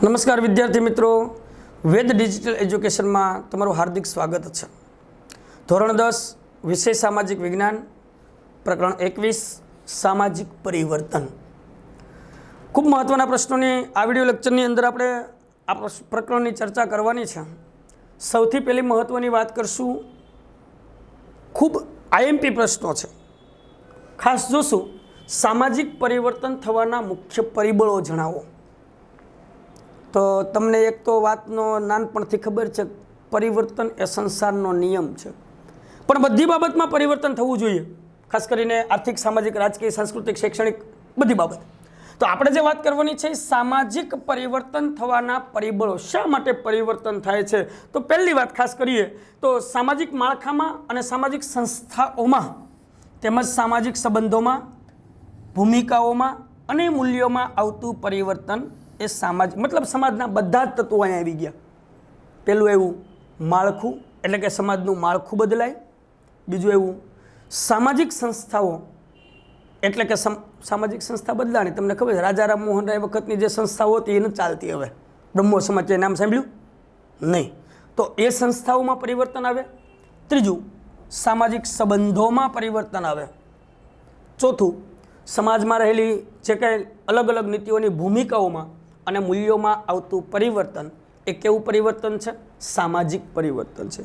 નમસ્કાર વિદ્યાર્થી મિત્રો, વેદ ડિજિટલ એજ્યુકેશનમાં તમારું હાર્દિક સ્વાગત છે. ધોરણ 10 વિષય સામાજિક વિજ્ઞાન, પ્રકરણ 21 સામાજિક પરિવર્તન. ખૂબ મહત્વના પ્રશ્નોની આ વિડીયો લેક્ચરની અંદર આપણે આ પ્રકરણની ચર્ચા કરવાની છે. સૌથી પહેલી મહત્વની વાત કરશું, ખૂબ આઈએમપી પ્રશ્નો છે. ખાસ જોશું સામાજિક પરિવર્તન થવાના મુખ્ય પરિબળો જણાવો. તો તમને એક તો વાતનો નાનપણથી ખબર છે, પરિવર્તન એ સંસારનો નિયમ છે, પણ બધી બાબતમાં પરિવર્તન થવું જોઈએ. ખાસ કરીને આર્થિક, સામાજિક, રાજકીય, સાંસ્કૃતિક, શૈક્ષણિક બધી બાબત. તો આપણે જે વાત કરવાની છે સામાજિક પરિવર્તન થવાના પરિબળો. શા માટે પરિવર્તન થાય છે? તો પહેલી વાત ખાસ કરીએ તો સામાજિક માળખામાં અને સામાજિક સંસ્થાઓમાં તેમજ સામાજિક સંબંધોમાં, ભૂમિકાઓમાં અને મૂલ્યોમાં આવતું પરિવર્તન એ મતલબ સમાજના બધા જ તત્વો અહીંયા આવી ગયા. પહેલું એવું માળખું, એટલે કે સમાજનું માળખું બદલાય. બીજું એવું સામાજિક સંસ્થાઓ, એટલે કે સામાજિક સંસ્થા બદલાણી. તમને ખબર છે રાજા રામમોહન રાય વખતની જે સંસ્થાઓ હતી એને ચાલતી હવે. બ્રહ્મો સમાજ નામ સાંભળ્યું? નહીં. તો એ સંસ્થાઓમાં પરિવર્તન આવે. ત્રીજું સામાજિક સંબંધોમાં પરિવર્તન આવે. ચોથું સમાજમાં રહેલી જે કંઈ અલગ અલગ નીતિઓની ભૂમિકાઓમાં અને મૂલ્યોમાં આવતું પરિવર્તન. એ કેવું પરિવર્તન છે? સામાજિક પરિવર્તન છે.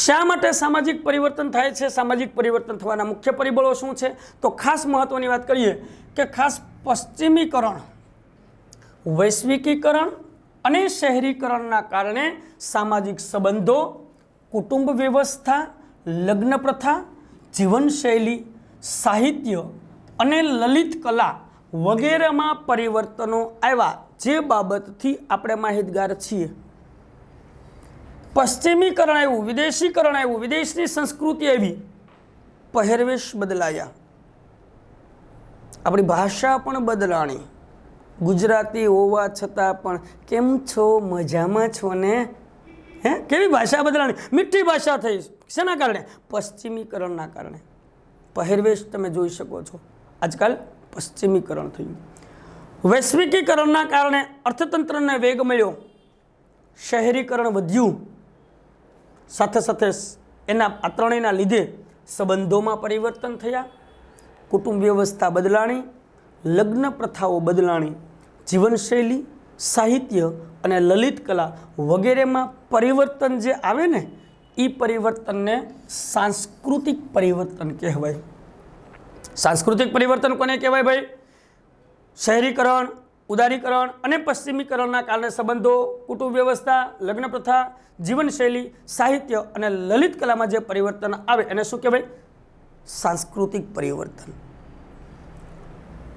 શા માટે સામાજિક પરિવર્તન થાય છે? સામાજિક પરિવર્તન થવાના મુખ્ય પરિબળો શું છે? તો ખાસ મહત્વની વાત કરીએ કે ખાસ પશ્ચિમીકરણ, વૈશ્વિકીકરણ અને શહેરીકરણના કારણે સામાજિક સંબંધો, કુટુંબ વ્યવસ્થા, લગ્ન પ્રથા, જીવનશૈલી, સાહિત્ય અને લલિત કલા વગેરેમાં પરિવર્તનો આવ્યા, જે બાબતથી આપણે માહિતગાર છીએ. પશ્ચિમીકરણ આવ્યું, વિદેશીકરણ આવ્યું, વિદેશની સંસ્કૃતિ આવી, પહેરવેશ બદલાયા, આપણી ભાષા પણ બદલાણી. ગુજરાતી હોવા છતાં પણ કેમ છો, મજામાં છો ને? કેવી ભાષા બદલાણી? મીઠી ભાષા થઈ. શેના કારણે? પશ્ચિમીકરણના કારણે. પહેરવેશ તમે જોઈ શકો છો, આજકાલ પશ્ચિમીકરણ થયું. વૈશ્વિકીકરણના કારણે અર્થતંત્રને વેગ મળ્યો, શહેરીકરણ વધ્યું. સાથે સાથે એના આ ત્રણેયના લીધે સંબંધોમાં પરિવર્તન થયા, કુટુંબ વ્યવસ્થા બદલાણી, લગ્ન પ્રથાઓ બદલાણી, જીવનશૈલી, સાહિત્ય અને લલિત કલા વગેરેમાં પરિવર્તન જે આવે ને, એ પરિવર્તનને સાંસ્કૃતિક પરિવર્તન કહેવાય. સાંસ્કૃતિક પરિવર્તન કોને કહેવાય ભાઈ? શહેરીકરણ, ઉદારીકરણ અને પશ્ચિમીકરણના કારણે સંબંધો, કુટુંબ વ્યવસ્થા, લગ્ન પ્રથા, જીવનશૈલી, સાહિત્ય અને લલિત કલામાં જે પરિવર્તન આવે એને શું કહેવાય? સાંસ્કૃતિક પરિવર્તન.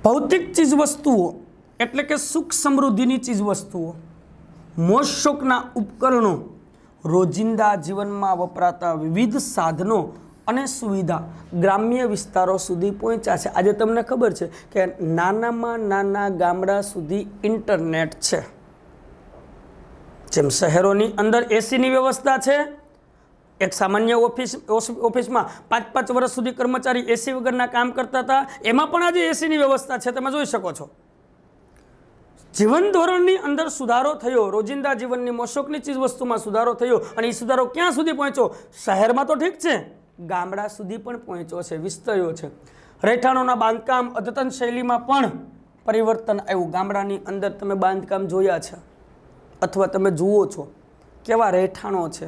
ભૌતિક ચીજવસ્તુઓ એટલે કે સુખ સમૃદ્ધિની ચીજવસ્તુઓ, મોજ શોખના ઉપકરણો, રોજિંદા જીવનમાં વપરાતા વિવિધ સાધનો અને સુવિધા ગ્રામ્ય વિસ્તારો સુધી પહોંચ્યા છે. આજે તમને ખબર છે કે નાનામાં નાના ગામડા સુધી ઇન્ટરનેટ છે. જેમ શહેરોની અંદર એસીની વ્યવસ્થા છે, એક સામાન્ય ઓફિસમાં 5-5 વર્ષ સુધી કર્મચારી એસી વગરના કામ કરતા હતા, એમાં પણ આજે એસીની વ્યવસ્થા છે, તમે જોઈ શકો છો. જીવન ધોરણની અંદર સુધારો થયો, રોજિંદા જીવનની મોશોકની ચીજ વસ્તુમાં સુધારો થયો, અને એ સુધારો ક્યાં સુધી પહોંચ્યો? શહેરમાં તો ઠીક છે, ગામડા સુધી પણ પહોંચ્યો છે, વિસ્તર્યો છે. રહેઠાણોના બાંધકામ, અદ્યતન શૈલીમાં પણ પરિવર્તન આવ્યું. ગામડાની અંદર તમે બાંધકામ જોયા છે અથવા તમે જુઓ છો, કેવા રહેઠાણો છે.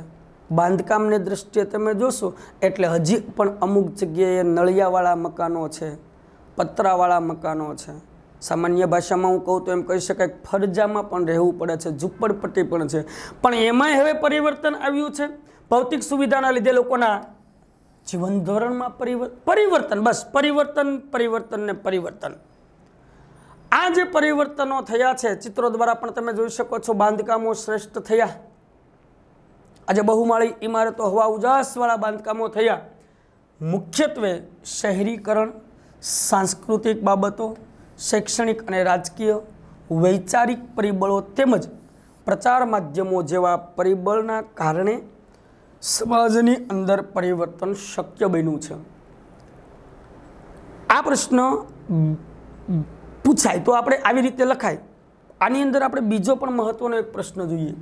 બાંધકામની દૃષ્ટિએ તમે જોશો એટલે હજી પણ અમુક જગ્યાએ નળિયાવાળા મકાનો છે, પતરાવાળા મકાનો છે. સામાન્ય ભાષામાં હું કહું તો એમ કહી શકાય ફરજામાં પણ રહેવું પડે છે, ઝૂંપડપટ્ટી પણ છે. પણ એમાંય હવે પરિવર્તન આવ્યું છે. ભૌતિક સુવિધાના લીધે લોકોના જીવન ધોરણમાં પરિવર્તન. બસ પરિવર્તન ને પરિવર્તન. આ જે પરિવર્તનો થયા છે, ચિત્રો દ્વારા પણ તમે જોઈ શકો છો. બાંધકામો શ્રેષ્ઠ થયા. આજે બહુમાળી ઇમારતો, હવા ઉજાસવાળા બાંધકામો થયા. મુખ્યત્વે શહેરીકરણ, સાંસ્કૃતિક બાબતો, શૈક્ષણિક અને રાજકીય, વૈચારિક પરિબળો તેમજ પ્રચાર માધ્યમો જેવા પરિબળના કારણે સમાજની અંદર પરિવર્તન શક્ય બન્યું છે. આ પ્રશ્ન પૂછાય તો આપણે આવી રીતે લખાય, આની અંદર આપણે બીજો પણ મહત્વનો એક પ્રશ્ન જોઈએ.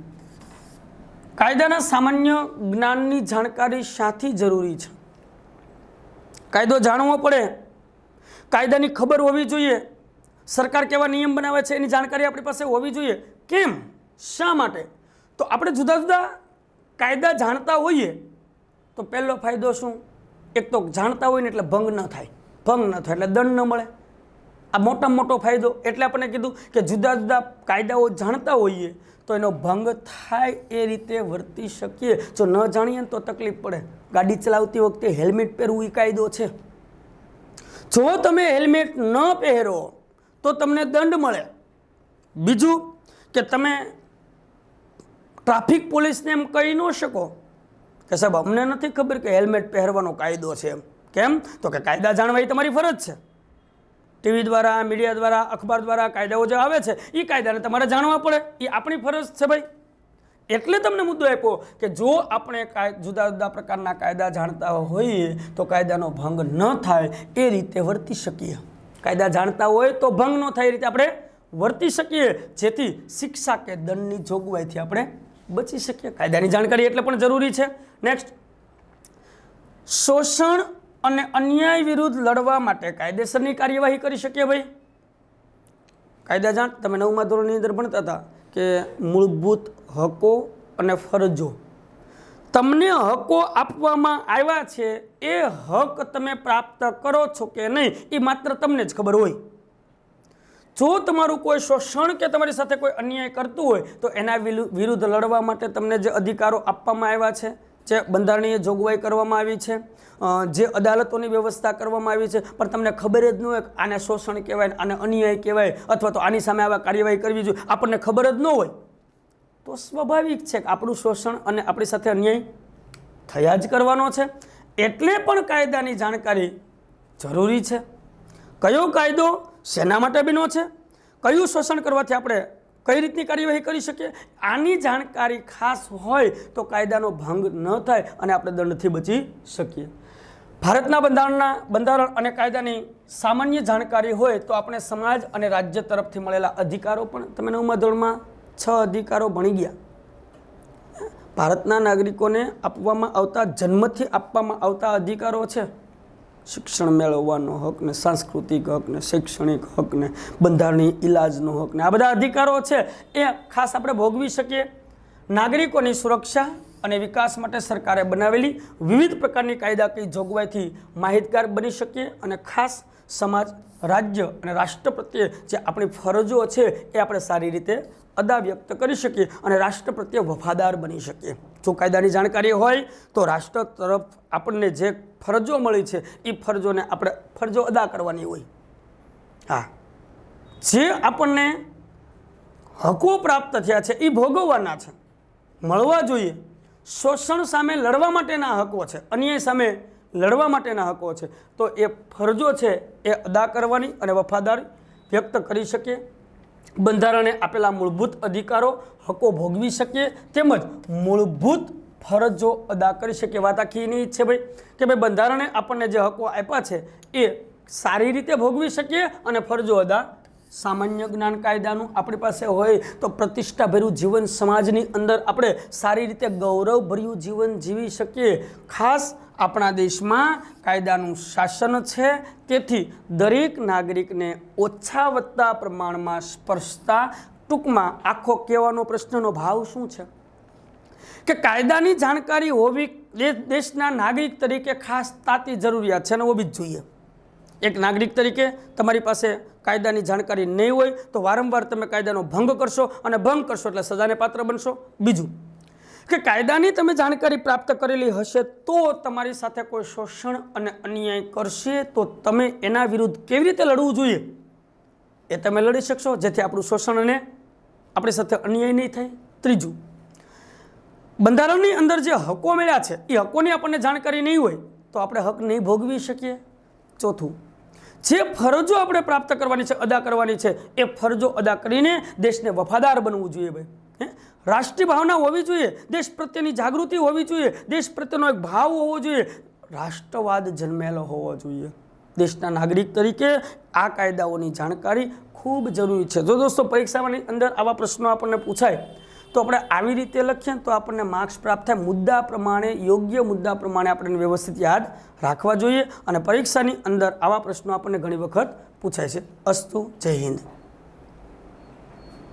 કાયદાના સામાન્ય જ્ઞાનની જાણકારી શાથી જરૂરી છે? કાયદો જાણવો પડે, કાયદાની ખબર હોવી જોઈએ, સરકાર કેવા નિયમ બનાવે છે એની જાણકારી આપણી પાસે હોવી જોઈએ. કેમ? શા માટે? તો આપણે જુદા જુદા કાયદા જાણતા હોઈએ તો પહેલો ફાયદો શું? એક તો જાણતા હોય ને એટલે ભંગ ન થાય, ભંગ ન થાય એટલે દંડ ન મળે. આ મોટામાં મોટો ફાયદો. એટલે આપણે કીધું કે જુદા જુદા કાયદાઓ જાણતા હોઈએ તો એનો ભંગ થાય એ રીતે વર્તી શકીએ. જો ન જાણીએ તો તકલીફ પડે. ગાડી ચલાવતી વખતે હેલ્મેટ પહેરવું એ કાયદો છે. જો તમે હેલ્મેટ ન પહેરો તો તમને દંડ મળે. બીજું કે તમે ટ્રાફિક પોલીસને એમ કહી ન શકો કે સાહેબ અમને નથી ખબર કે હેલ્મેટ પહેરવાનો કાયદો છે. કેમ? તો કે કાયદા જાણવા એ તમારી ફરજ છે. ટીવી દ્વારા, મીડિયા દ્વારા, અખબાર દ્વારા કાયદાઓ જે આવે છે એ કાયદાને તમારે જાણવા પડે, એ આપણી ફરજ છે ભાઈ. એટલે તમને મુદ્દો આપ્યો કે જો આપણે જુદા જુદા પ્રકારના કાયદા જાણતા હોઈએ તો કાયદાનો ભંગ ન થાય એ રીતે વર્તી શકીએ. કાયદા જાણતા હોય તો ભંગ ન થાય એ રીતે આપણે વર્તી શકીએ, જેથી શિક્ષા કે દંડની જોગવાઈથી આપણે બચી શકીએ. કાયદાની જાણકારી એટલે પણ જરૂરી છે. નેક્સ્ટ, શોષણ અને અન્યાય વિરુદ્ધ લડવા માટે કાયદેસરની કાર્યવાહી કરી શકીએ. ભાઈ કાયદા જાણ, તમે 9મા ધોરણની અંદર ભણતા હતા કે મૂળભૂત હકો અને ફરજો. તમને હકો આપવામાં આવ્યા છે, એ હક તમે પ્રાપ્ત કરો છો કે નહીં એ માત્ર તમને જ ખબર હોય. જો તમારું કોઈ શોષણ કે તમારી સાથે કોઈ અન્યાય કરતું હોય તો એના વિરુદ્ધ લડવા માટે તમને જે અધિકારો આપવામાં આવ્યા છે, જે બંધારણીય જોગવાઈ કરવામાં આવી છે, જે અદાલતોની વ્યવસ્થા કરવામાં આવી છે, પણ તમને ખબર જ ન હોય કે આને શોષણ કહેવાય, આને અન્યાય કહેવાય, અથવા તો આની સામે આવા કાર્યવાહી કરવી જોઈએ, આપણને ખબર જ ન હોય તો સ્વાભાવિક છે કે આપણું શોષણ અને આપણી સાથે અન્યાય થયા જ કરવાનો છે. એટલે પણ કાયદાની જાણકારી જરૂરી છે. કયો કાયદો શેના માટે બન્યો છે, કયું શોષણ કરવાથી આપણે કઈ રીતની કાર્યવાહી કરી શકીએ, આની જાણકારી ખાસ હોય તો કાયદાનો ભંગ ન થાય અને આપણે દંડથી બચી શકીએ. ભારતના બંધારણ અને કાયદાની સામાન્ય જાણકારી હોય તો આપણે સમાજ અને રાજ્ય તરફથી મળેલા અધિકારો પણ, તમે 9મા ધોરણમાં 6 અધિકારો ભણી ગયા. ભારતના નાગરિકોને આપવામાં આવતા, જન્મથી આપવામાં આવતા અધિકારો છે. શિક્ષણ મેળવવાનો હક ને, સાંસ્કૃતિક હક ને, શૈક્ષણિક હક ને, બંધારણીય ઇલાજનો હક ને, આ બધા અધિકારો છે એ ખાસ આપણે ભોગવી શકીએ. નાગરિકોની સુરક્ષા અને વિકાસ માટે સરકારે બનાવેલી વિવિધ પ્રકારની કાયદાકીય જોગવાઈથી માહિતગાર બની શકીએ અને ખાસ સમાજ, રાજ્ય અને રાષ્ટ્ર પ્રત્યે જે આપણી ફરજો છે એ આપણે સારી રીતે અદા વ્યક્ત કરી શકીએ અને રાષ્ટ્ર પ્રત્યે વફાદાર બની શકીએ. જો કાયદાની જાણકારી હોય તો રાષ્ટ્ર તરફ આપણને જે ફરજો મળી છે એ ફરજોને આપણે ફરજો અદા કરવાની હોય. હા, જે આપણને હકો પ્રાપ્ત થયા છે એ ભોગવવાના છે, મળવા જોઈએ. શોષણ સામે લડવા માટેના હકો છે, અન્યાય સામે લડવા માટેના હકો છે, તો એ ફરજો છે એ અદા કરવાની અને વફાદારી વ્યક્ત કરી શકીએ. બંધારણે આપેલા મૂળભૂત અધિકારો, હકો ભોગવી શકીએ તેમજ મૂળભૂત ફરજો અદા કરી શકીએ. વાત આખી એની છે ભાઈ કે ભાઈ બંધારણે આપણને જે હકો આપ્યા છે એ સારી રીતે ભોગવી શકીએ અને ફરજો અદા. સામાન્ય જ્ઞાન કાયદાનું આપણી પાસે હોય તો પ્રતિષ્ઠાભર્યું જીવન સમાજની અંદર આપણે સારી રીતે ગૌરવભર્યું જીવન જીવી શકીએ. ખાસ આપણા દેશમાં કાયદાનું શાસન છે, તેથી દરેક નાગરિકને ઓછા વત્તા પ્રમાણમાં સ્પર્શતા, ટૂંકમાં આખો કહેવાનો પ્રશ્નનો ભાવ શું છે કે કાયદાની જાણકારી હોવી દેશના નાગરિક તરીકે ખાસ તાતી જરૂરિયાત છે અને હોવી જ જોઈએ. એક નાગરિક તરીકે તમારી પાસે કાયદાની જાણકારી નહીં હોય તો વારંવાર તમે કાયદાનો ભંગ કરશો અને ભંગ કરશો એટલે સજાને પાત્ર બનશો. બીજું કે કાયદાની તમે જાણકારી પ્રાપ્ત કરેલી હશે તો તમારી સાથે કોઈ શોષણ અને અન્યાય કરશે તો તમે એના વિરુદ્ધ કેવી રીતે લડવું જોઈએ એ તમે લડી શકશો, જેથી આપણું શોષણ અને આપણી સાથે અન્યાય નહીં થાય. ત્રીજું, બંધારણની અંદર જે હકો મળ્યા છે એ હકોની આપણને જાણકારી નહીં હોય તો આપણે હક નહીં ભોગવી શકીએ. ચોથું, જે ફરજો આપણે પ્રાપ્ત કરવાની છે, અદા કરવાની છે, એ ફરજો અદા કરીને દેશને વફાદાર બનવું જોઈએ. ભાઈ રાષ્ટ્રીય ભાવના હોવી જોઈએ, દેશ પ્રત્યેની જાગૃતિ હોવી જોઈએ, દેશ પ્રત્યેનો એક ભાવ હોવો જોઈએ, રાષ્ટ્રવાદ જન્મેલો હોવો જોઈએ. દેશના નાગરિક તરીકે આ કાયદાઓની જાણકારી ખૂબ જરૂરી છે. જો દોસ્તો પરીક્ષાની અંદર આવા પ્રશ્નો આપણને પૂછાય તો આપણે આવી રીતે લખીએ તો આપણને માર્ક્સ પ્રાપ્ત થાય. મુદ્દા પ્રમાણે, યોગ્ય મુદ્દા પ્રમાણે આપણે વ્યવસ્થિત યાદ રાખવા જોઈએ અને પરીક્ષાની અંદર આવા પ્રશ્નો આપણને ઘણી વખત પૂછાય છે. અસ્તુ. જય હિન્દ.